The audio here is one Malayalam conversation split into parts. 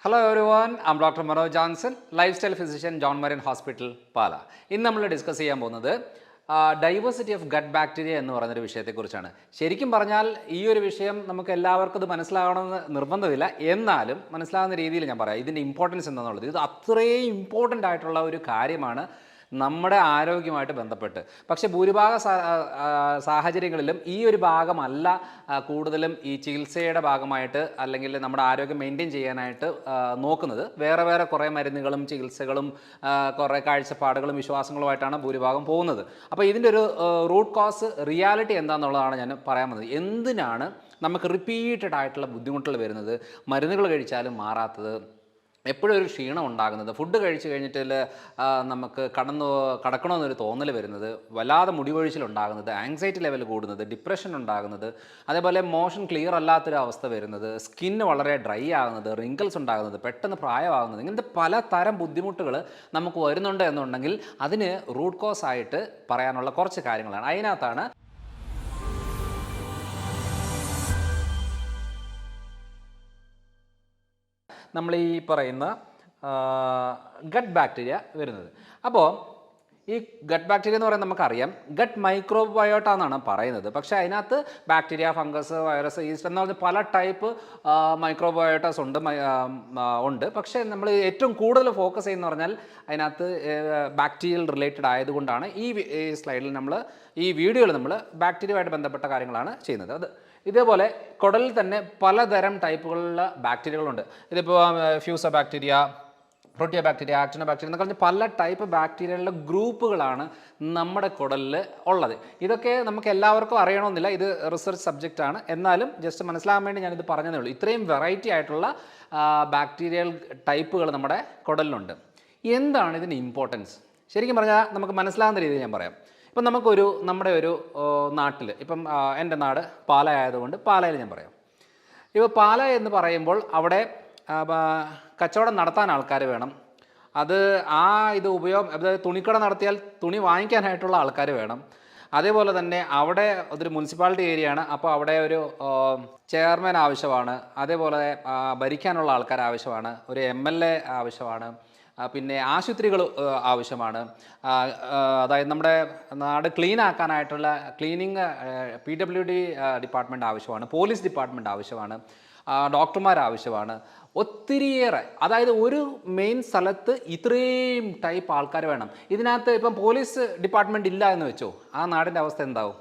Hello everyone, I'm Dr. Manoj Johnson, lifestyle physician, John Marion Hospital, Pala. ഇന്ന് നമ്മൾ ഡിസ്കസ് ചെയ്യാൻ പോകുന്നത് ഡൈവേഴ്സിറ്റി ഓഫ് ഗട്ട് ബാക്ടീരിയ എന്ന് പറയുന്നൊരു വിഷയത്തെക്കുറിച്ചാണ്. ശരിക്കും പറഞ്ഞാൽ ഈ ഒരു വിഷയം നമുക്ക് എല്ലാവർക്കും ഇത് മനസ്സിലാകണമെന്ന് നിർബന്ധമില്ല, എന്നാലും മനസ്സിലാകുന്ന രീതിയിൽ ഞാൻ പറയാം ഇതിൻ്റെ ഇമ്പോർട്ടൻസ് എന്താണെന്നുള്ളത്. ഇത് അത്രയും ഇമ്പോർട്ടൻ്റ് ആയിട്ടുള്ള ഒരു കാര്യമാണ് നമ്മുടെ ആരോഗ്യമായിട്ട് ബന്ധപ്പെട്ട്. പക്ഷേ ഭൂരിഭാഗ സാഹചര്യങ്ങളിലും ഈ ഒരു ഭാഗമല്ല കൂടുതലും ഈ ചികിത്സയുടെ ഭാഗമായിട്ട് അല്ലെങ്കിൽ നമ്മുടെ ആരോഗ്യം മെയിൻറ്റെയിൻ ചെയ്യാനായിട്ട് നോക്കുന്നത്. വേറെ വേറെ കുറേ മരുന്നുകളും ചികിത്സകളും കുറേ കാഴ്ചപ്പാടുകളും വിശ്വാസങ്ങളുമായിട്ടാണ് ഭൂരിഭാഗം പോകുന്നത്. അപ്പോൾ ഇതിൻ്റെ ഒരു റൂട്ട് കോസ് റിയാലിറ്റി എന്താണെന്നുള്ളതാണ് ഞാൻ പറയാൻ വന്നത്. എന്തിനാണ് നമുക്ക് റിപ്പീറ്റഡ് ആയിട്ടുള്ള ബുദ്ധിമുട്ടുകൾ വരുന്നത്, മരുന്നുകൾ കഴിച്ചാലും മാറാത്തത്, എപ്പോഴും ഒരു ക്ഷീണം ഉണ്ടാകുന്നത്, ഫുഡ് കഴിച്ച് കഴിഞ്ഞിട്ട് നമുക്ക് കടക്കണമെന്നൊരു തോന്നൽ വരുന്നത്, വല്ലാതെ മുടികൊഴിച്ചിലുണ്ടാകുന്നത്, ആങ്സൈറ്റി ലെവൽ കൂടുന്നത്, ഡിപ്രഷൻ ഉണ്ടാകുന്നത്, അതേപോലെ മോഷൻ ക്ലിയർ അല്ലാത്തൊരു അവസ്ഥ വരുന്നത്, സ്കിന്ന് വളരെ ഡ്രൈ ആകുന്നത്, റിങ്കിൾസ് ഉണ്ടാകുന്നത്, പെട്ടെന്ന് പ്രായമാകുന്നത്, ഇങ്ങനത്തെ പലതരം ബുദ്ധിമുട്ടുകൾ നമുക്ക് വരുന്നുണ്ട് എന്നുണ്ടെങ്കിൽ അതിന് റൂട്ട് കോസ് ആയിട്ട് പറയാനുള്ള കുറച്ച് കാര്യങ്ങളാണ്. അതിനകത്താണ് നമ്മൾ ഈ പറയുന്ന ഗട്ട് ബാക്ടീരിയ വരുന്നത്. അപ്പോൾ ഈ ഗട്ട് ബാക്ടീരിയ എന്ന് പറയുന്നത് നമുക്കറിയാം ഗട്ട് മൈക്രോബയോട്ട എന്നാണ് പറയുന്നത്. പക്ഷേ അതിനകത്ത് ബാക്ടീരിയ, ഫംഗസ്, വൈറസ്, ഈസ്റ്റ് എന്ന് പറഞ്ഞ പല ടൈപ്പ് മൈക്രോബയോട്ടാസ് ഉണ്ട്. പക്ഷേ നമ്മൾ ഏറ്റവും കൂടുതൽ ഫോക്കസ് ചെയ്യുന്ന പറഞ്ഞാൽ അതിനകത്ത് ബാക്ടീരിയൽ റിലേറ്റഡ് ആയതുകൊണ്ടാണ് ഈ സ്ലൈഡിൽ ഈ വീഡിയോയിൽ നമ്മൾ ബാക്ടീരിയയുമായിട്ട് ബന്ധപ്പെട്ട കാര്യങ്ങളാണ് ചെയ്യുന്നത്. ഇതേപോലെ കുടലിൽ തന്നെ പലതരം ടൈപ്പുകളുള്ള ബാക്ടീരിയകളുണ്ട്. ഇതിപ്പോൾ ഫ്യൂസ ബാക്ടീരിയ, പ്രോട്ടിയ ബാക്ടീരിയ, ആക്ടിനോ ബാക്ടീരിയ എന്നൊക്കെ പറഞ്ഞാൽ പല ടൈപ്പ് ബാക്ടീരിയകളുടെ ഗ്രൂപ്പുകളാണ് നമ്മുടെ കുടലിൽ ഉള്ളത്. ഇതൊക്കെ നമുക്ക് എല്ലാവർക്കും അറിയണമെന്നില്ല, ഇത് റിസർച്ച് സബ്ജക്റ്റ് ആണ്. എന്നാലും ജസ്റ്റ് മനസ്സിലാകാൻ വേണ്ടി ഞാനിത് പറഞ്ഞതേ ഉള്ളൂ. ഇത്രയും വെറൈറ്റി ആയിട്ടുള്ള ബാക്ടീരിയൽ ടൈപ്പുകൾ നമ്മുടെ കുടലിലുണ്ട്. എന്താണ് ഇതിൻ്റെ ഇമ്പോർട്ടൻസ്? ശരിക്കും പറഞ്ഞാൽ നമുക്ക് മനസ്സിലാകുന്ന രീതിയിൽ ഞാൻ പറയാം. ഇപ്പം നമ്മുടെ ഒരു നാട്ടിൽ, ഇപ്പം എൻ്റെ നാട് പാല ആയതുകൊണ്ട് പാലയിൽ ഞാൻ പറയാം. ഇപ്പോൾ പാല എന്ന് പറയുമ്പോൾ അവിടെ കച്ചവടം നടത്താൻ ആൾക്കാർ വേണം. അതായത് തുണിക്കട നടത്തിയാൽ തുണി വാങ്ങിക്കാനായിട്ടുള്ള ആൾക്കാർ വേണം. അതേപോലെ തന്നെ അവിടെ അതൊരു മുനിസിപ്പാലിറ്റി ഏരിയയാണ്. അപ്പോൾ അവിടെ ഒരു ചെയർമാൻ ആവശ്യമാണ്. അതേപോലെ ഭരിക്കാനുള്ള ആൾക്കാർ ആവശ്യമാണ്. ഒരു MLA ആവശ്യമാണ്. പിന്നെ ആശുപത്രികൾ ആവശ്യമാണ്. അതായത് നമ്മുടെ നാട് ക്ലീൻ ആക്കാനായിട്ടുള്ള ക്ലീനിങ് PWD ഡിപ്പാർട്ട്മെൻറ്റ് ആവശ്യമാണ്. പോലീസ് ഡിപ്പാർട്ട്മെൻറ്റ് ആവശ്യമാണ്. ഡോക്ടർമാർ ആവശ്യമാണ്. ഒത്തിരിയേറെ, അതായത് ഒരു മെയിൻ സ്ഥലത്ത് ഇത്രയും ടൈപ്പ് ആൾക്കാർ വേണം. ഇതിനകത്ത് ഇപ്പം പോലീസ് ഡിപ്പാർട്ട്മെൻറ്റ് ഇല്ല എന്ന് വെച്ചോ, ആ നാടിൻ്റെ അവസ്ഥ എന്താവും?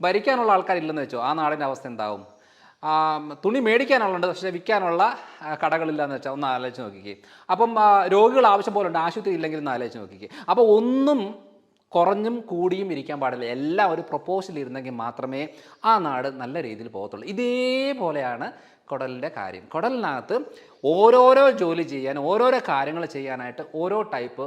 ഭരിക്കാനുള്ള ആൾക്കാരില്ലെന്ന് വെച്ചോ, ആ നാടിൻ്റെ അവസ്ഥ എന്താവും? തുണി മേടിക്കാനുള്ളത് പക്ഷേ വിൽക്കാനുള്ള കടകളില്ലാന്ന് വെച്ചാൽ ഒന്ന് ആലോചിച്ച് നോക്കിക്കേ. അപ്പം രോഗികൾ ആവശ്യം പോലെ ഉണ്ട്, ആശുപത്രി ഇല്ലെങ്കിൽ ഒന്ന് ആലോചിച്ച് നോക്കിക്കേ. അപ്പോൾ ഒന്നും കുറഞ്ഞും കൂടിയും ഇരിക്കാൻ പാടില്ല. എല്ലാം ഒരു പ്രൊപ്പോസൽ ഇരുന്നെങ്കിൽ മാത്രമേ ആ നാട് നല്ല രീതിയിൽ പോകത്തുള്ളൂ. ഇതേപോലെയാണ് കുടലിൻ്റെ കാര്യം. കുടലിനകത്ത് ഓരോരോ ജോലി ചെയ്യാൻ, ഓരോരോ കാര്യങ്ങൾ ചെയ്യാനായിട്ട് ഓരോ ടൈപ്പ്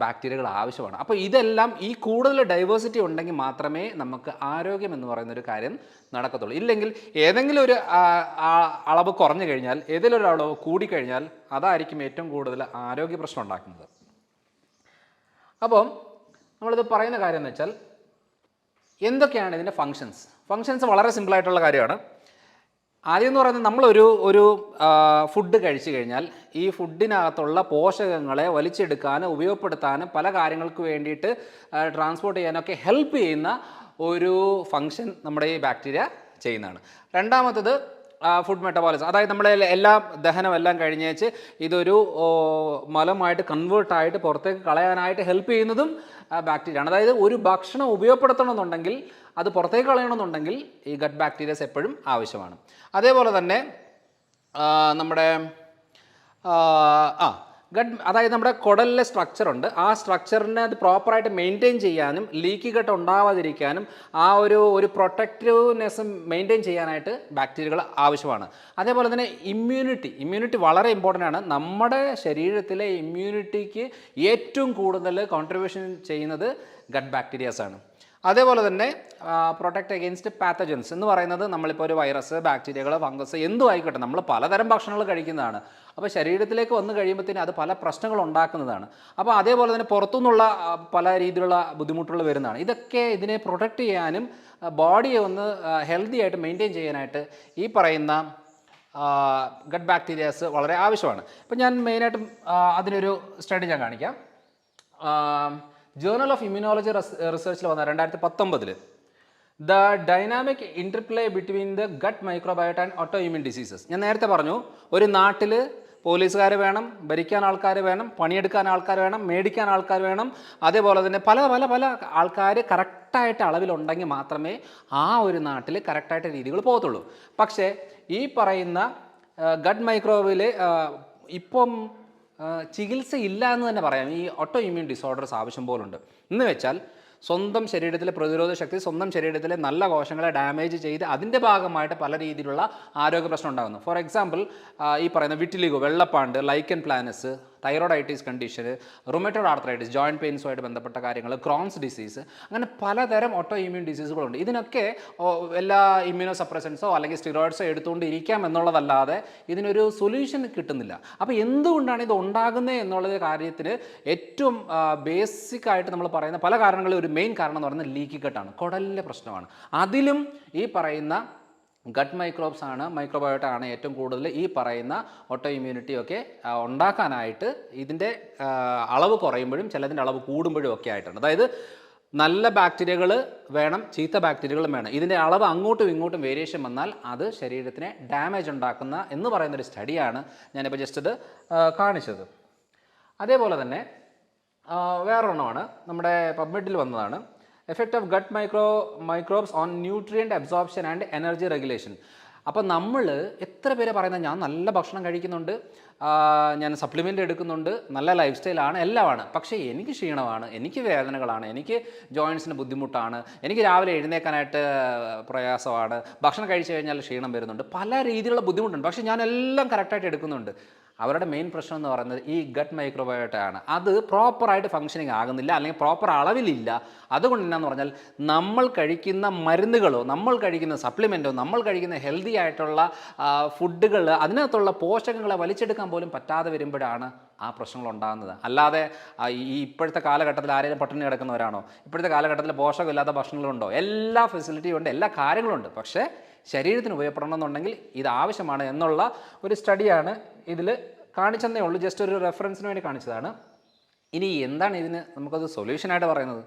ബാക്ടീരിയകൾ ആവശ്യമാണ്. അപ്പോൾ ഇതെല്ലാം ഈ കൂടുതൽ ഡൈവേഴ്സിറ്റി ഉണ്ടെങ്കിൽ മാത്രമേ നമുക്ക് ആരോഗ്യം എന്ന് പറയുന്നൊരു കാര്യം നടക്കത്തുള്ളൂ. ഇല്ലെങ്കിൽ ഏതെങ്കിലും ഒരു അളവ് കുറഞ്ഞു കഴിഞ്ഞാൽ, ഏതെങ്കിലും ഒരു അളവ് കൂടിക്കഴിഞ്ഞാൽ അതായിരിക്കും ഏറ്റവും കൂടുതൽ ആരോഗ്യ പ്രശ്നം ഉണ്ടാക്കുന്നത്. അപ്പം നമ്മളിത് പറയുന്ന കാര്യം എന്ന് വെച്ചാൽ എന്തൊക്കെയാണ് ഇതിൻ്റെ ഫങ്ഷൻസ് വളരെ സിമ്പിളായിട്ടുള്ള കാര്യമാണ്. ആദ്യം എന്ന് പറയുന്നത് നമ്മളൊരു ഫുഡ് കഴിച്ചു കഴിഞ്ഞാൽ ഈ ഫുഡിനകത്തുള്ള പോഷകങ്ങളെ വലിച്ചെടുക്കാനും ഉപയോഗപ്പെടുത്താനും പല കാര്യങ്ങൾക്ക് വേണ്ടിയിട്ട് ട്രാൻസ്പോർട്ട് ചെയ്യാനൊക്കെ ഹെൽപ്പ് ചെയ്യുന്ന ഒരു ഫങ്ഷൻ നമ്മുടെ ഈ ബാക്ടീരിയ ചെയ്യുന്നതാണ്. രണ്ടാമത്തത് ഫുഡ് മെറ്റബോളിസം, അതായത് നമ്മുടെ ദഹനമെല്ലാം കഴിഞ്ഞേച്ച് ഇതൊരു മലമായിട്ട് കൺവേർട്ടായിട്ട് പുറത്തേക്ക് കളയാനായിട്ട് ഹെൽപ്പ് ചെയ്യുന്നതും ബാക്ടീരിയയാണ്. അതായത് ഒരു ഭക്ഷണം ഉപയോഗപ്പെടുത്തണമെന്നുണ്ടെങ്കിൽ, അത് പുറത്തേക്ക് കളയണമെന്നുണ്ടെങ്കിൽ ഈ ഗട്ട് ബാക്ടീരിയസ് എപ്പോഴും ആവശ്യമാണ്. അതേപോലെ തന്നെ നമ്മുടെ അതായത് നമ്മുടെ കുടലിലെ സ്ട്രക്ചറുണ്ട്. ആ സ്ട്രക്ചറിനെ അത് പ്രോപ്പറായിട്ട് മെയിൻറ്റെയിൻ ചെയ്യാനും ലീക്കി ഗട്ട് ഉണ്ടാവാതിരിക്കാനും ആ ഒരു പ്രൊട്ടക്റ്റീവ്നെസ് മെയിൻറ്റെയിൻ ചെയ്യാനായിട്ട് ബാക്ടീരിയകൾ ആവശ്യമാണ്. അതേപോലെ തന്നെ ഇമ്മ്യൂണിറ്റി വളരെ ഇമ്പോർട്ടൻ്റ് ആണ്. നമ്മുടെ ശരീരത്തിലെ ഇമ്മ്യൂണിറ്റിക്ക് ഏറ്റവും കൂടുതൽ കോൺട്രിബ്യൂഷൻ ചെയ്യുന്നത് ഗട്ട് ബാക്ടീരിയാസാണ്. അതേപോലെ തന്നെ പ്രൊട്ടക്റ്റ് അഗെയിൻസ്റ്റ് പാത്തജൻസ് എന്ന് പറയുന്നത് നമ്മളിപ്പോൾ ഒരു വൈറസ്, ബാക്ടീരിയകൾ, ഫംഗസ് എന്തും ആയിക്കോട്ടെ, നമ്മൾ പലതരം ഭക്ഷണങ്ങൾ കഴിക്കുന്നതാണ്. അപ്പോൾ ശരീരത്തിലേക്ക് വന്നു കഴിയുമ്പോഴത്തേന് അത് പല പ്രശ്നങ്ങൾ ഉണ്ടാക്കുന്നതാണ്. അപ്പോൾ അതേപോലെ തന്നെ പുറത്തുനിന്നുള്ള പല രീതിയിലുള്ള ബുദ്ധിമുട്ടുകൾ വരുന്നതാണ്. ഇതൊക്കെ ഇതിനെ പ്രൊട്ടക്റ്റ് ചെയ്യാനും ബോഡിയെ ഒന്ന് ഹെൽത്തി ആയിട്ട് മെയിൻറ്റെയിൻ ചെയ്യാനായിട്ട് ഈ പറയുന്ന ഗട്ട് ബാക്ടീരിയാസ് വളരെ ആവശ്യമാണ്. ഇപ്പം ഞാൻ മെയിനായിട്ടും അതിനൊരു സ്റ്റഡി ഞാൻ കാണിക്കാം. ജേർണൽ ഓഫ് ഇമ്മ്യൂണോളജി റിസർച്ചിൽ വന്ന 2019 the dynamic interplay between the gut microbiota and autoimmune diseases. ഞാൻ നേരത്തെ പറഞ്ഞു, ഒരു നാട്ടിൽ പോലീസുകാർ വേണം, ഭരിക്കാൻ ആൾക്കാർ വേണം, പണിയെടുക്കാൻ ആൾക്കാർ വേണം, മേടിക്കാൻ ആൾക്കാർ വേണം, അതേപോലെ തന്നെ പല പല പല ആൾക്കാർ കറക്റ്റായിട്ട് അളവിലുണ്ടെങ്കിൽ മാത്രമേ ആ ഒരു നാട്ടിൽ കറക്റ്റായിട്ട് രീതികൾ പോകത്തുള്ളൂ. പക്ഷേ ഈ പറയുന്ന ഗട്ട് മൈക്രോബിൽ ഇപ്പം ചികിത്സ ഇല്ല എന്ന് തന്നെ പറയാം. ഈ ഓട്ടോ ഇമ്മ്യൂൺ ഡിസോർഡേഴ്സ് ആവശ്യം പോലുണ്ട്. എന്ന് വെച്ചാൽ സ്വന്തം ശരീരത്തിലെ പ്രതിരോധ ശക്തി സ്വന്തം ശരീരത്തിലെ നല്ല കോശങ്ങളെ ഡാമേജ് ചെയ്ത് അതിൻ്റെ ഭാഗമായിട്ട് പല രീതിയിലുള്ള ആരോഗ്യ പ്രശ്നം ഉണ്ടാകുന്നു. ഫോർ എക്സാമ്പിൾ ഈ പറയുന്ന വിറ്റിലിഗോ, വെള്ളപ്പാണ്ട്, lichen planus, thyroiditis condition, rheumatoid arthritis, joint പെയിൻസുമായിട്ട് ബന്ധപ്പെട്ട കാര്യങ്ങൾ, ക്രോൺസ് ഡിസീസ്, അങ്ങനെ പലതരം ഓട്ടോ ഇമ്മ്യൂൺ ഡിസീസുകളുണ്ട്. ഇതിനൊക്കെ എല്ലാ ഇമ്മ്യൂണോ സപ്രസൻസോ അല്ലെങ്കിൽ സ്റ്റിറോയിഡ്സോ എടുത്തുകൊണ്ട് ഇരിക്കാം എന്നുള്ളതല്ലാതെ ഇതിനൊരു സൊല്യൂഷൻ കിട്ടുന്നില്ല. അപ്പോൾ എന്തുകൊണ്ടാണ് ഇത് ഉണ്ടാകുന്നത് എന്നുള്ള കാര്യത്തിന് ഏറ്റവും ബേസിക് ആയിട്ട് നമ്മൾ പറയുന്ന പല കാരണങ്ങളിൽ ഒരു മെയിൻ കാരണം എന്ന് പറയുന്നത് ലീക്കി ഗട്ടാണ്, കുടലിലെ പ്രശ്നമാണ്. അതിലും ഈ പറയുന്ന ഗട്ട് മൈക്രോബ്സ് ആണ്, മൈക്രോബയോട്ട ആണ് ഏറ്റവും കൂടുതൽ ഈ പറയുന്ന ഓട്ടോ ഇമ്മ്യൂണിറ്റി ഒക്കെ ഉണ്ടാക്കാനായിട്ട് ഇതിൻ്റെ അളവ് കുറയുമ്പോഴും ചിലതിൻ്റെ അളവ് കൂടുമ്പോഴും ഒക്കെ ആയിട്ടുണ്ട്. അതായത് നല്ല ബാക്ടീരിയകൾ വേണം, ചീത്ത ബാക്ടീരിയകളും വേണം. ഇതിൻ്റെ അളവ് അങ്ങോട്ടും ഇങ്ങോട്ടും വേരിയേഷൻ വന്നാൽ അത് ശരീരത്തിന് ഡാമേജ് ഉണ്ടാക്കുന്ന എന്ന് പറയുന്നൊരു സ്റ്റഡിയാണ് ഞാനിപ്പോൾ ജസ്റ്റ് ഇത് കാണിച്ചത്. അതേപോലെ തന്നെ വേറൊരെണ്ണമാണ് നമ്മുടെ പബ്മെഡിൽ വന്നതാണ്, effect of gut microbes on nutrient absorption and energy regulation. അപ്പോൾ നമ്മൾ എത്ര പേര് പറയുന്നത് ഞാൻ നല്ല ഭക്ഷണം കഴിക്കുന്നുണ്ട്, ഞാൻ സപ്ലിമെൻ്റ് എടുക്കുന്നുണ്ട്, നല്ല ലൈഫ് സ്റ്റൈലാണ്, എല്ലാമാണ്, പക്ഷേ എനിക്ക് ക്ഷീണമാണ്, എനിക്ക് വേദനകളാണ്, എനിക്ക് ജോയിൻസിന് ബുദ്ധിമുട്ടാണ്, എനിക്ക് രാവിലെ എഴുന്നേക്കാനായിട്ട് പ്രയാസമാണ്, ഭക്ഷണം കഴിച്ചു കഴിഞ്ഞാൽ ക്ഷീണം വരുന്നുണ്ട്, പല രീതിയിലുള്ള ബുദ്ധിമുട്ടുണ്ട്, പക്ഷേ ഞാൻ എല്ലാം കറക്റ്റായിട്ട് എടുക്കുന്നുണ്ട്. അവരുടെ മെയിൻ പ്രശ്നം എന്ന് പറയുന്നത് ഈ ഗട്ട് മൈക്രോബയോട്ടയാണ്. അത് പ്രോപ്പറായിട്ട് ഫങ്ഷനിങ് ആകുന്നില്ല, അല്ലെങ്കിൽ പ്രോപ്പർ അളവിലില്ല. അതുകൊണ്ട് എന്നാന്ന് പറഞ്ഞാൽ നമ്മൾ കഴിക്കുന്ന മരുന്നുകളോ നമ്മൾ കഴിക്കുന്ന സപ്ലിമെൻറ്റോ നമ്മൾ കഴിക്കുന്ന ഹെൽത്തി ആയിട്ടുള്ള ഫുഡുകൾ അതിനകത്തുള്ള പോഷകങ്ങളെ വലിച്ചെടുക്കാൻ പോലും പറ്റാതെ വരുമ്പോഴാണ് ആ പ്രശ്നങ്ങൾ ഉണ്ടാകുന്നത്. അല്ലാതെ ഈ ഇപ്പോഴത്തെ കാലഘട്ടത്തിൽ ആരെങ്കിലും പട്ടിണി കിടക്കുന്നവരാണോ? ഇപ്പോഴത്തെ കാലഘട്ടത്തിൽ പോഷകമില്ലാത്ത ഭക്ഷണങ്ങളുണ്ടോ? എല്ലാ ഫെസിലിറ്റിയും ഉണ്ട്, എല്ലാ കാര്യങ്ങളുണ്ട്. പക്ഷേ ശരീരത്തിന് ഉപയോഗപ്പെടണമെന്നുണ്ടെങ്കിൽ ഇത് ആവശ്യമാണ് എന്നുള്ള ഒരു സ്റ്റഡിയാണ് ഇതിൽ കാണിച്ചെന്നേ ഉള്ളൂ. ജസ്റ്റ് ഒരു റെഫറൻസിന് വേണ്ടി കാണിച്ചതാണ്. ഇനി എന്താണ് ഇതിന് നമുക്കത് സൊല്യൂഷനായിട്ട് പറയുന്നത്?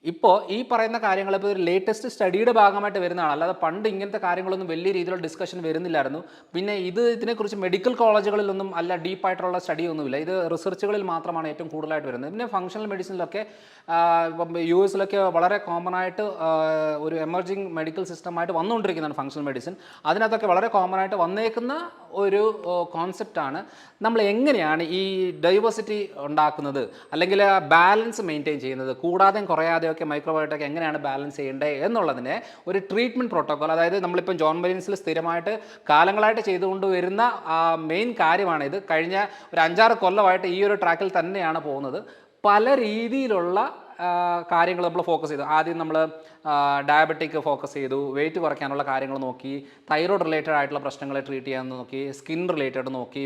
ഇപ്പോൾ ഈ പറയുന്ന കാര്യങ്ങൾ ഇപ്പോൾ ഒരു ലേറ്റസ്റ്റ് സ്റ്റഡിയുടെ ഭാഗമായിട്ട് വരുന്നതാണ്, അല്ലാതെ പണ്ട് ഇങ്ങനത്തെ കാര്യങ്ങളൊന്നും വലിയ രീതിയിലുള്ള ഡിസ്കഷൻ വരുന്നില്ലായിരുന്നു. പിന്നെ ഇതിനെക്കുറിച്ച് മെഡിക്കൽ കോളേജുകളിലൊന്നും അല്ല ഡീപ്പായിട്ടുള്ള സ്റ്റഡിയൊന്നുമില്ല. ഇത് റിസർച്ചുകളിൽ മാത്രമാണ് ഏറ്റവും കൂടുതലായിട്ട് വരുന്നത്. പിന്നെ ഫങ്ഷണൽ മെഡിസിനിലൊക്കെ ഇപ്പം US വളരെ കോമൺ ആയിട്ട് ഒരു എമർജിങ് മെഡിക്കൽ സിസ്റ്റമായിട്ട് വന്നുകൊണ്ടിരിക്കുന്നതാണ് ഫങ്ഷണൽ മെഡിസിൻ. അതിനകത്തൊക്കെ വളരെ കോമൺ ആയിട്ട് വന്നേക്കുന്ന ഒരു കോൺസെപ്റ്റാണ് നമ്മൾ എങ്ങനെയാണ് ഈ ഡൈവേഴ്സിറ്റി ഉണ്ടാക്കുന്നത്, അല്ലെങ്കിൽ ബാലൻസ് മെയിൻറ്റെയിൻ ചെയ്യുന്നത്, കൂടാതെയും കുറയാതെയൊക്കെ മൈക്രോബയോട്ടൊക്കെ എങ്ങനെയാണ് ബാലൻസ് ചെയ്യേണ്ടത് എന്നുള്ളതിനെ ഒരു ട്രീറ്റ്മെൻറ്റ് പ്രോട്ടോക്കോൾ, അതായത് നമ്മളിപ്പം ജോൺ മരീൻസിൽ സ്ഥിരമായിട്ട് കാലങ്ങളായിട്ട് ചെയ്തുകൊണ്ട് വരുന്ന മെയിൻ കാര്യമാണ് ഇത്. കഴിഞ്ഞ ഒരു 5-6 കൊല്ലമായിട്ട് ഈ ഒരു ട്രാക്കിൽ തന്നെയാണ് പോകുന്നത്. പല രീതിയിലുള്ള കാര്യങ്ങൾ നമ്മൾ ഫോക്കസ് ചെയ്തു. ആദ്യം നമ്മൾ ഡയബറ്റിക് ഫോക്കസ് ചെയ്തു, വെയിറ്റ് കുറയ്ക്കാനുള്ള കാര്യങ്ങൾ നോക്കി, തൈറോയ്ഡ് റിലേറ്റഡ് ആയിട്ടുള്ള പ്രശ്നങ്ങളെ ട്രീറ്റ് ചെയ്യാൻ നോക്കി, സ്കിൻ റിലേറ്റഡ് നോക്കി,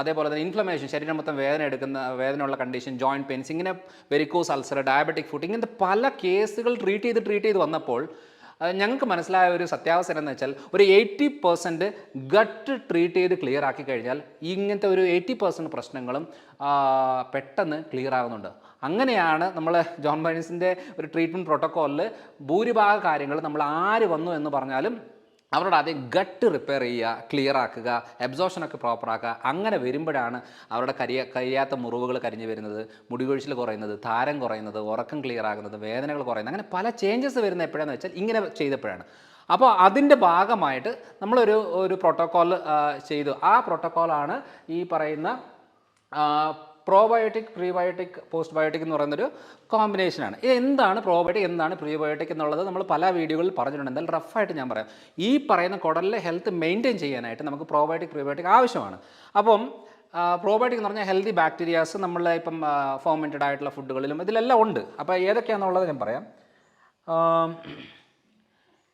അതേപോലെ തന്നെ ഇൻഫ്ലമേഷൻ, ശരീരം മൊത്തം വേദനയുള്ള കണ്ടീഷൻ, ജോയിൻറ്റ് പെയിൻസ്, ഇങ്ങനെ വെരിക്കോസ് അൾസർ, ഡയബറ്റിക് ഫുഡ്, ഇങ്ങനത്തെ പല കേസുകൾ ട്രീറ്റ് ചെയ്ത് വന്നപ്പോൾ ഞങ്ങൾക്ക് മനസ്സിലായ ഒരു സത്യാവസ്ഥ എന്ന് വെച്ചാൽ ഒരു 80% ഗട്ട് ട്രീറ്റ് ചെയ്ത് ക്ലിയർ ആക്കി കഴിഞ്ഞാൽ ഇങ്ങനത്തെ ഒരു 80% പ്രശ്നങ്ങളും പെട്ടെന്ന് ക്ലിയർ ആകുന്നുണ്ട്. അങ്ങനെയാണ് നമ്മൾ ജോൺ മരീൻസിൻ്റെ ഒരു ട്രീറ്റ്മെൻറ്റ് പ്രോട്ടോക്കോളിൽ ഭൂരിഭാഗം കാര്യങ്ങൾ നമ്മൾ ആര് വന്നു എന്ന് പറഞ്ഞാലും അവരോട് ആദ്യം ഗട്ട് റിപ്പയർ ചെയ്യുക, ക്ലിയർ ആക്കുക, അബ്സോർപ്ഷനൊക്കെ പ്രോപ്പറാക്കുക. അങ്ങനെ വരുമ്പോഴാണ് അവരുടെ കരിയാത്ത മുറിവുകൾ കരിഞ്ഞു വരുന്നത്, മുടികൊഴിച്ചിൽ കുറയുന്നത്, താരം കുറയുന്നത്, ഉറക്കം ക്ലിയർ ആകുന്നത്, വേദനകൾ കുറയുന്നത്, അങ്ങനെ പല ചേഞ്ചസ് വരുന്നത് എപ്പോഴാണെന്ന് വെച്ചാൽ ഇങ്ങനെ ചെയ്തപ്പോഴാണ്. അപ്പോൾ അതിൻ്റെ ഭാഗമായിട്ട് നമ്മളൊരു പ്രോട്ടോക്കോൾ ചെയ്തു. ആ പ്രോട്ടോക്കോളാണ് ഈ പറയുന്ന പ്രോബയോട്ടിക്, പ്രീബയോട്ടിക്, പോസ്റ്റ് ബയോട്ടിക് എന്ന് പറയുന്നൊരു കോമ്പിനേഷനാണ്. ഇത് എന്താണ് പ്രോബയോട്ടിക്, എന്താണ് പ്രീബയോട്ടിക് എന്നുള്ളത് നമ്മൾ പല വീഡിയോകളിൽ പറഞ്ഞിട്ടുണ്ട്. എന്തായാലും റഫായിട്ട് ഞാൻ പറയാം. ഈ പറയുന്ന കുടലിലെ ഹെൽത്ത് മെയിൻറ്റെയിൻ ചെയ്യാനായിട്ട് നമുക്ക് പ്രോബയോട്ടിക്, പ്രീബയോട്ടിക് ആവശ്യമാണ്. അപ്പം പ്രോബയോട്ടിക് എന്ന് പറഞ്ഞാൽ ഹെൽത്തി ബാക്ടീരിയാസ് നമ്മളെ ഇപ്പം ഫോർമെൻറ്റഡ് ആയിട്ടുള്ള ഫുഡുകളിലും ഇതിലെല്ലാം ഉണ്ട്. അപ്പോൾ ഏതൊക്കെയാണെന്നുള്ളത് ഞാൻ പറയാം.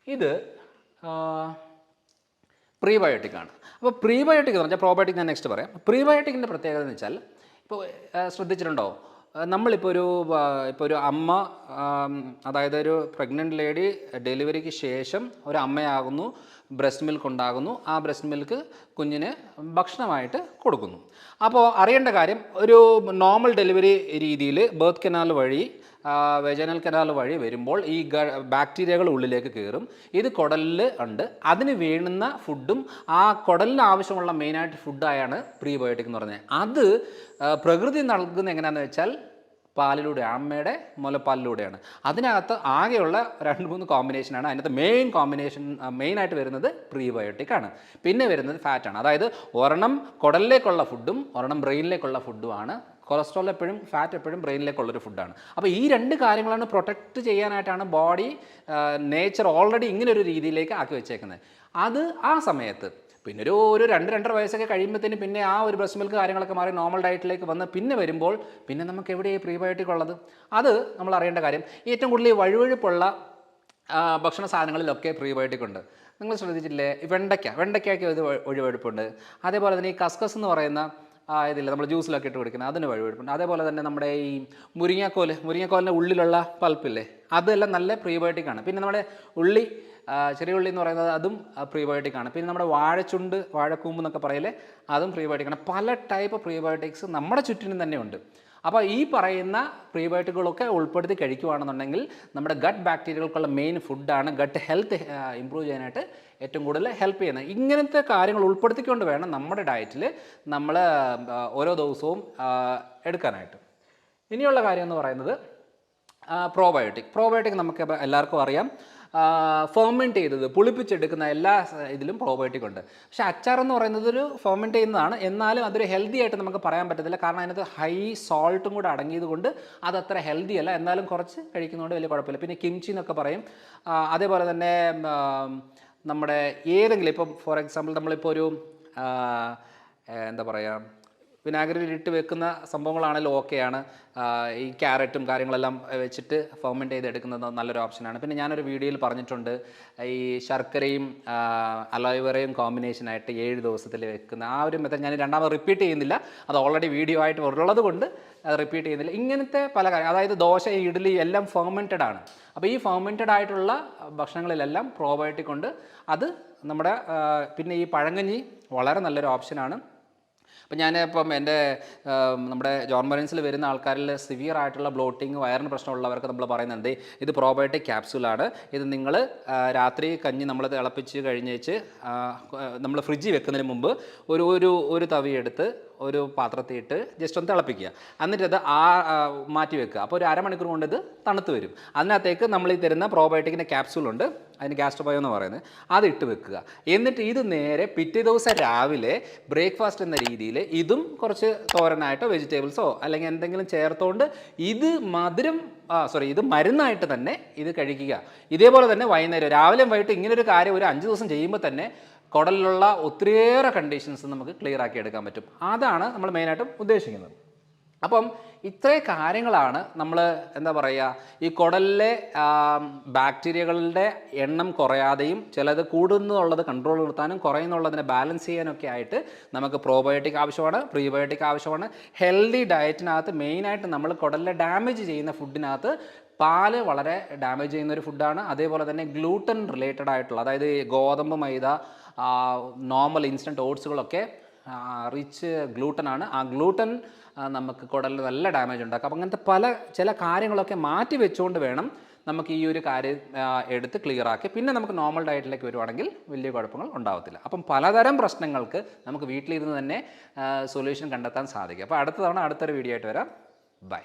ഇത് പ്രീബയോട്ടിക് ആണ്. അപ്പോൾ പ്രീബയോട്ടിക് എന്ന് പറഞ്ഞാൽ പ്രോബയോട്ടിക് ഞാൻ നെക്സ്റ്റ് പറയാം. പ്രീബയോട്ടിക്കിൻ്റെ പ്രത്യേകത എന്ന് വെച്ചാൽ ഇപ്പോൾ ശ്രദ്ധിച്ചിട്ടുണ്ടോ, നമ്മളിപ്പോൾ ഒരു അമ്മ, അതായത് ഒരു പ്രഗ്നൻ്റ് ലേഡി ഡെലിവറിക്ക് ശേഷം ഒരു അമ്മയാകുന്നു, ബ്രസ്റ്റ് മിൽക്ക് ഉണ്ടാകുന്നു. ആ ബ്രസ്റ്റ് മിൽക്ക് കുഞ്ഞിന് ഭക്ഷണമായിട്ട് കൊടുക്കുന്നു. അപ്പോൾ അറിയേണ്ട കാര്യം, ഒരു നോർമൽ ഡെലിവറി രീതിയിൽ ബർത്ത് കനാൽ വഴി വെജനൽ കനാൽ വഴി വരുമ്പോൾ ഈ ബാക്ടീരിയകൾ ഉള്ളിലേക്ക് കയറും. ഇത് കുടലിൽ ഉണ്ട്. അതിന് വേണ്ടുന്ന ഫുഡും ആ കുടലിന് ആവശ്യമുള്ള മെയിനായിട്ട് ഫുഡായാണ് പ്രീബയോട്ടിക് എന്ന് പറഞ്ഞത്. അത് പ്രകൃതി നൽകുന്നത് എങ്ങനെയാണെന്ന് വെച്ചാൽ പാലിലൂടെ, അമ്മയുടെ മുലപ്പാലിലൂടെയാണ്. അതിനകത്ത് ആകെയുള്ള 2-3 കോമ്പിനേഷനാണ്. അതിനകത്ത് മെയിനായിട്ട് വരുന്നത് പ്രീബയോട്ടിക് ആണ്. പിന്നെ വരുന്നത് ഫാറ്റാണ്. അതായത് ഒരെണ്ണം കുടലിലേക്കുള്ള ഫുഡും ഒരെണ്ണം ബ്രെയിനിലേക്കുള്ള ഫുഡുമാണ്. കൊളസ്ട്രോൾ എപ്പോഴും, ഫാറ്റ് എപ്പോഴും ബ്രെയിനിലേക്കുള്ളൊരു ഫുഡാണ്. അപ്പോൾ ഈ 2 കാര്യങ്ങളാണ് പ്രൊട്ടക്റ്റ് ചെയ്യാനായിട്ടാണ് ബോഡി നേച്ചർ ഓൾറെഡി ഇങ്ങനൊരു രീതിയിലേക്ക് ആക്കി വെച്ചേക്കുന്നത്. അത് ആ സമയത്ത് പിന്നെ ഒരു 2-2.5 വയസ്സൊക്കെ കഴിയുമ്പോഴത്തേന് പിന്നെ ആ ഒരു ബ്രസ്റ്റ് മിൽക്ക് കാര്യങ്ങളൊക്കെ മാറി നോർമൽ ഡയറ്റിലേക്ക് വന്ന് പിന്നെ വരുമ്പോൾ പിന്നെ നമുക്ക് എവിടെയാണ് പ്രീബയോട്ടിക് ഉള്ളത്? അത് നമ്മൾ അറിയേണ്ട കാര്യം. ഏറ്റവും കൂടുതൽ ഈ വഴുവഴുപ്പുള്ള ഭക്ഷണ സാധനങ്ങളിലൊക്കെ പ്രീബയോട്ടിക് ഉണ്ട്. നിങ്ങൾ ശ്രദ്ധിച്ചില്ലേ? വെണ്ടയ്ക്കൊക്കെ ഇത് വഴുവഴുപ്പുണ്ട്. അതേപോലെ തന്നെ ഈ കസ്കസ് എന്ന് പറയുന്ന ഇതില്ല, നമ്മൾ ജ്യൂസിലൊക്കെ ഇട്ട് കുടിക്കുന്നത്, അതിന് വഴുവഴുപ്പുണ്ട്. അതേപോലെ തന്നെ നമ്മുടെ ഈ മുരിങ്ങക്കോലിൻ്റെ ഉള്ളിലുള്ള പൾപ്പില്ലേ, അതെല്ലാം നല്ല പ്രീബയോട്ടിക് ആണ്. പിന്നെ നമ്മുടെ ചെറിയ ഉള്ളി എന്ന് പറയുന്നത് അതും പ്രീബയോട്ടിക് ആണ്. പിന്നെ നമ്മുടെ വാഴക്കൂമ്പ് എന്നൊക്കെ പറയില്ലേ, അതും പ്രീബയോട്ടിക് ആണ്. പല ടൈപ്പ് പ്രീബയോട്ടിക്സ് നമ്മുടെ ചുറ്റിനും തന്നെ ഉണ്ട്. അപ്പോൾ ഈ പറയുന്ന പ്രീബയോട്ടിക്കുകളൊക്കെ ഉൾപ്പെടുത്തി കഴിക്കുകയാണെന്നുണ്ടെങ്കിൽ നമ്മുടെ ഗട്ട് ബാക്ടീരിയകൾക്കുള്ള മെയിൻ ഫുഡാണ്. ഗട്ട് ഹെൽത്ത് ഇമ്പ്രൂവ് ചെയ്യാനായിട്ട് ഏറ്റവും കൂടുതൽ ഹെൽപ്പ് ചെയ്യുന്നത്. ഇങ്ങനത്തെ കാര്യങ്ങൾ ഉൾപ്പെടുത്തിക്കൊണ്ട് വേണം നമ്മുടെ ഡയറ്റിൽ നമ്മൾ ഓരോ ദിവസവും എടുക്കാനായിട്ട്. ഇനിയുള്ള കാര്യം എന്ന് പറയുന്നത് പ്രോബയോട്ടിക് നമുക്ക് എല്ലാവർക്കും അറിയാം. ഫെർമെൻറ്റ് ചെയ്തത്, പുളിപ്പിച്ചെടുക്കുന്ന എല്ലാ ഇതിലും പ്രോബയോട്ടിക് ഉണ്ട്. പക്ഷേ അച്ചാർ എന്ന് പറയുന്നത് ഒരു ഫെർമെൻറ്റ് ചെയ്യുന്നതാണ്. എന്നാലും അതൊരു ഹെൽത്തി ആയിട്ട് നമുക്ക് പറയാൻ പറ്റത്തില്ല. കാരണം അതിനകത്ത് ഹൈ സോൾട്ടും കൂടെ അടങ്ങിയത് കൊണ്ട് അതത്ര ഹെൽത്തി അല്ല. എന്നാലും കുറച്ച് കഴിക്കുന്നതുകൊണ്ട് വലിയ കുഴപ്പമില്ല. പിന്നെ കിംചി എന്നൊക്കെ പറയും. അതേപോലെ തന്നെ നമ്മുടെ ഏതെങ്കിലും, ഇപ്പം ഫോർ എക്സാമ്പിൾ നമ്മളിപ്പോൾ ഒരു എന്താ പറയുക, വിനാഗിരിയിൽ ഇട്ട് വെക്കുന്ന സംഭവങ്ങളാണെങ്കിലും ഓക്കെയാണ്. ഈ ക്യാരറ്റും കാര്യങ്ങളെല്ലാം വെച്ചിട്ട് ഫെർമെൻറ്റ് ചെയ്തെടുക്കുന്നത് നല്ലൊരു ഓപ്ഷനാണ്. പിന്നെ ഞാനൊരു വീഡിയോയിൽ പറഞ്ഞിട്ടുണ്ട്, ഈ ശർക്കരയും അലോവേറയും കോമ്പിനേഷനായിട്ട് 7 ദിവസത്തിൽ വെക്കുന്ന ആ ഒരു മെത്തേഡ് ഞാൻ രണ്ടാമത് റിപ്പീറ്റ് ചെയ്യുന്നില്ല. അത് ഓൾറെഡി വീഡിയോ ആയിട്ട് ഉള്ളത് കൊണ്ട് റിപ്പീറ്റ് ചെയ്യുന്നില്ല. ഇങ്ങനത്തെ പല കാര്യം, അതായത് ദോശ, ഇഡ്ഡലി എല്ലാം ഫെർമെൻറ്റഡ് ആണ്. അപ്പോൾ ഈ ഫെർമെൻറ്റഡ് ആയിട്ടുള്ള ഭക്ഷണങ്ങളിലെല്ലാം പ്രോബയോട്ടിക് ഉണ്ട്. അത് നമ്മുടെ പിന്നെ ഈ പഴങ്കഞ്ഞി വളരെ നല്ലൊരു ഓപ്ഷനാണ്. അപ്പം ഞാനിപ്പം നമ്മുടെ ജോൺ മറീൻസിൽ വരുന്ന ആൾക്കാരിൽ സിവിയർ ആയിട്ടുള്ള ബ്ലോട്ടിങ്, വയറിന് പ്രശ്നമുള്ളവർക്ക് നമ്മൾ പറയുന്നത് ഇത് പ്രോബയോട്ടിക് ക്യാപ്സ്യൂളാണ്. ഇത് നിങ്ങൾ രാത്രി കഞ്ഞി നമ്മൾ തിളപ്പിച്ച് കഴിഞ്ഞേച്ച് നമ്മൾ ഫ്രിഡ്ജിൽ വെക്കുന്നതിന് മുമ്പ് ഒരു തവിയെടുത്ത് ഒരു പാത്രത്തിൽ ഇട്ട് ജസ്റ്റ് ഒന്ന് തിളപ്പിക്കുക. എന്നിട്ട് അത് മാറ്റി വെക്കുക. അപ്പോൾ ഒരു അരമണിക്കൂർ കൊണ്ട് ഇത് തണുത്ത് വരും. അതിനകത്തേക്ക് നമ്മൾ ഈ തരുന്ന പ്രോബയോട്ടിക്കിൻ്റെ ക്യാപ്സ്യൂളുണ്ട്, അതിന് ഗാസ്ട്രോബയോ എന്ന് പറയുന്നത്, അത് ഇട്ട് വെക്കുക. എന്നിട്ട് ഇത് നേരെ പിറ്റേ ദിവസം രാവിലെ ബ്രേക്ക്ഫാസ്റ്റ് എന്ന രീതിയിൽ ഇതും കുറച്ച് തോരനായിട്ടോ വെജിറ്റബിൾസോ അല്ലെങ്കിൽ എന്തെങ്കിലും ചേർത്തുകൊണ്ട് ഇത് ഇത് മരുന്നായിട്ട് തന്നെ ഇത് കഴിക്കുക. ഇതേപോലെ തന്നെ വൈകുന്നേരം, രാവിലെയും വൈകിട്ട് ഇങ്ങനൊരു കാര്യം ഒരു 5 ദിവസം ചെയ്യുമ്പോൾ തന്നെ കുടലിലുള്ള ഒത്തിരിയേറെ കണ്ടീഷൻസ് നമുക്ക് ക്ലിയർ ആക്കി എടുക്കാൻ പറ്റും. അതാണ് നമ്മൾ മെയിനായിട്ടും ഉദ്ദേശിക്കുന്നത്. അപ്പം ഇത്രയും കാര്യങ്ങളാണ് നമ്മൾ എന്താ പറയുക, ഈ കുടലിലെ ബാക്ടീരിയകളുടെ എണ്ണം കുറയാതെയും ചിലത് കൂടുന്നുള്ളത് കൺട്രോൾ നിർത്താനും കുറയുന്നുള്ളതിനെ ബാലൻസ് ചെയ്യാനൊക്കെ ആയിട്ട് നമുക്ക് പ്രോബയോട്ടിക് ആവശ്യമാണ്, പ്രീബയോട്ടിക് ആവശ്യമാണ്. ഹെൽത്തി ഡയറ്റിനകത്ത് മെയിനായിട്ട് നമ്മൾ കുടലിലെ ഡാമേജ് ചെയ്യുന്ന ഫുഡിനകത്ത് പാല് വളരെ ഡാമേജ് ചെയ്യുന്നൊരു ഫുഡാണ്. അതേപോലെ തന്നെ ഗ്ലൂട്ടൻ റിലേറ്റഡ് ആയിട്ടുള്ള, അതായത് ഗോതമ്പ്, മൈദ, നോർമൽ ഇൻസ്റ്റൻറ്റ് ഓട്സുകളൊക്കെ റിച്ച് ഗ്ലൂട്ടനാണ്. ആ ഗ്ലൂട്ടൻ നമുക്ക് കുടലിൽ നല്ല ഡാമേജ് ഉണ്ടാക്കും. അപ്പം അങ്ങനത്തെ ചില കാര്യങ്ങളൊക്കെ മാറ്റി വെച്ചുകൊണ്ട് വേണം നമുക്ക് ഈ ഒരു കാര്യം എടുത്ത് ക്ലിയർ ആക്കി പിന്നെ നമുക്ക് നോർമൽ ഡയറ്റിലേക്ക് വരുവാണെങ്കിൽ വലിയ കുഴപ്പങ്ങൾ ഉണ്ടാവത്തില്ല. അപ്പം പലതരം പ്രശ്നങ്ങൾക്ക് നമുക്ക് വീട്ടിലിരുന്ന് തന്നെ സൊല്യൂഷൻ കണ്ടെത്താൻ സാധിക്കും. അപ്പോൾ അടുത്ത തവണ അടുത്തൊരു വീഡിയോ ആയിട്ട് വരാം. ബൈ.